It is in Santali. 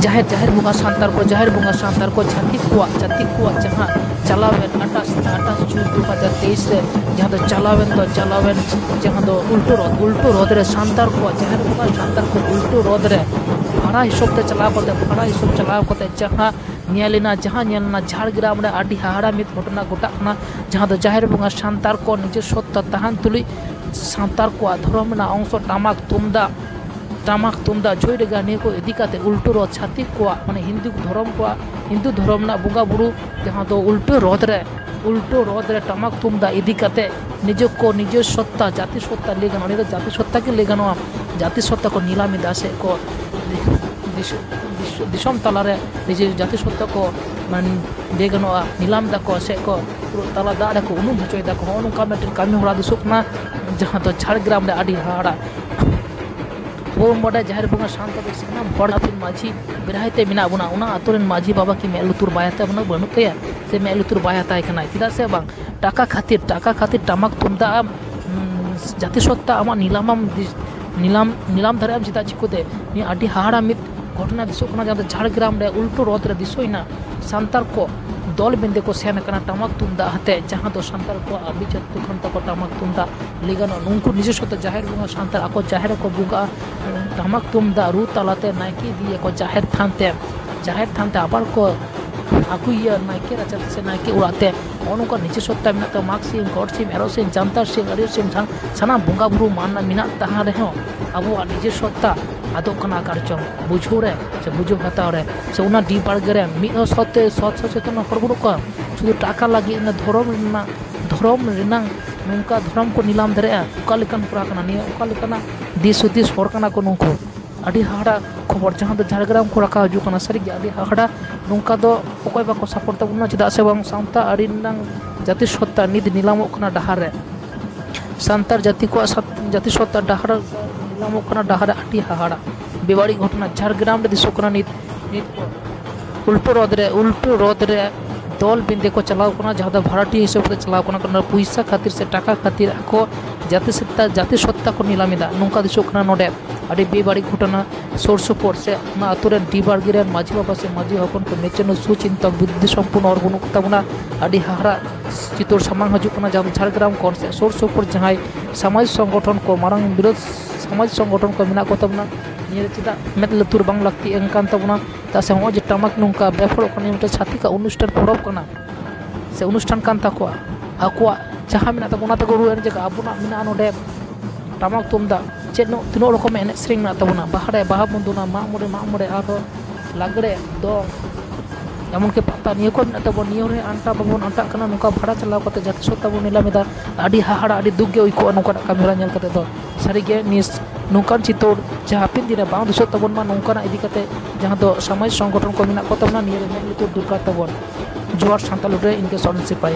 जाहिर जाहिर bunga santar ko छाती कुआ जहाँ चलावेन 28 जून 2023 रे जहाँ तो चलावेन जहाँ तो उल्टो रोद रे santar को जाहिर bunga santar को उल्टो रोद रे भाड़ा हिसाब ते चलाव कोते जहाँ ᱧᱮᱞᱮᱱᱟ ঝাড়গ্রাম रे आडी हाहाड़ा मित घटना घटाना जहाँ तो जाहिर bunga santar को निजे सत्ता तहान तुली santar को धर्म ना अंश टामाक तुमदा जोइरेगा ने को इदिकाते उल्टो रोद छाती को माने हिंदू धर्म ना बुंगा बुरु जहाँ तो उल्टो रोद रे टामाक तुमदा इदिकाते निजे सत्ता जाति सत्ता ले गानो ने जाति सत्ता के ले गानो जाति सत्ता को नीलामी दासे को दिसम तलारे निजे जाति सत्ता को मान ले गानो नीलाम दा को से को तला दा को उनु हचोय दा को उनु कमेटी कामी होड़ा दिसुकना जहाँ तो झाड़ग्राम रे आडी हाड़ा वो मोड़ा जाहिर bunga santar बेसना बड़ आतुन माझी बेरायते मिना बुना उना आतुरन माझी बाबा की मेलुतुर बायाता बना बनु तया से मेलुतुर बायाता कना चेदा से बांग टाका खातिर टामाक तुमदा जाति सत्ता आमा नीलाम धरे आम चिता चिकोते नि आडी हाहाड़ा मित घटना दिसो कना जहाँ झाड़ग्राम रे उल्टो रोद रे दिसोइना santar को दल बिंदे को सेन कना टामाक तुमदा हते जहाँ तो santar को अभी जत्तु खंता को टामाक तुमदा लेगन नुंकु निजे सत्ता जाहिर bunga santar ako जाहिर को बुगा टामाक तुमदा रू तलाते नाइकी दिए को जाहिर थानते आबार को आकुया नाइके राचा से नाइके उड़ाते उनको निजे सत्ता मिना तो माग SIM God SIM arrow SIM जानता सिम अरियो सिम साना बुंगा बुरु मानना मिना तहां रहे हो अब निजे सत्ता आदो कना कारचों बुझो रे से बुझो हताव रे से उना डी बार्गे रे मी सत्य सचेतन हर बुरु को शुद्ध टाका लगी इन धर्म रिनांग नुंका धर्म को नीलाम धरे उका लेकन पुरा कना नि उका लेकना दिस उदिस हर कना को नुंको आडी हाड़ा खबर जहाँ तो झाड़ग्राम को रखा हजू कना सरी आडी हाड़ा नुंका दो ओकय बाको सपोर्ट तबुना चेदा से बांग सावता आडी नांग जाति सत्ता निद नीलामो कना डहार रे santar जाति सत्ता डहार नीलामो कना डहार आडी हाड़ा बेवाड़ी घटना झाड़ग्राम रे दिसो कना नित उल्टो रोद रे दल बिंदे को चलाव कना जहाँ तो भाड़ाटी हिसाब से चलाव कना पैसा खातिर से टाका खातिर को जाति सत्ता को नीलामिदा नौका दिसो कना नोडे आडी बेबाड़ी घटना सोर सुपोर से ना आतुरेन डीबारगी रेन माझी बाबा से माझी हपन को नेचेनो सुचिंता बुद्धि संपूर्ण और गुण तबना आडी हाहाड़ा चितोर सामांग हजू कना जहाँ झाड़ग्राम कोन से सोर सुपोर जहाँ समाज संगठन को मारंग विरोध समाज संगठन को मिना को तबना निये चिदा मेद लतुर बांग लगती एंकान तबना तासे हो जे टामाक नुंका बेफल कने मिटे छाती का अनुष्ठान परब कना से अनुष्ठान कान ताको आकुआ जहाँ मिना तबना तको रुएन जे आबुना मिना नोडे टामाक तुमदा चेनो तिनो रकम एने सेरिंग ना तबना बाहा बंदुना मामोरे आरो लागड़े दो एमन के पता निये को मिना तबो नियो रे अंटा बाबन अंटा कना नुका भाड़ा चलाव कते जाति सत्ता बो नीलामिदा आडी हाहाड़ा आडी दुग्गे उइको नुका कामिरा नेल कते दो सारिगे निस नुकान चितोर जहाँ पिन दिन बांग दिसो तबन मा नुकाना इदी कते जहाँ तो समाज संगठन को मिना को तबना निये रे मेलुतुर दुर्गा तबन जोहार सांताल रे इनके सॉन सिपाही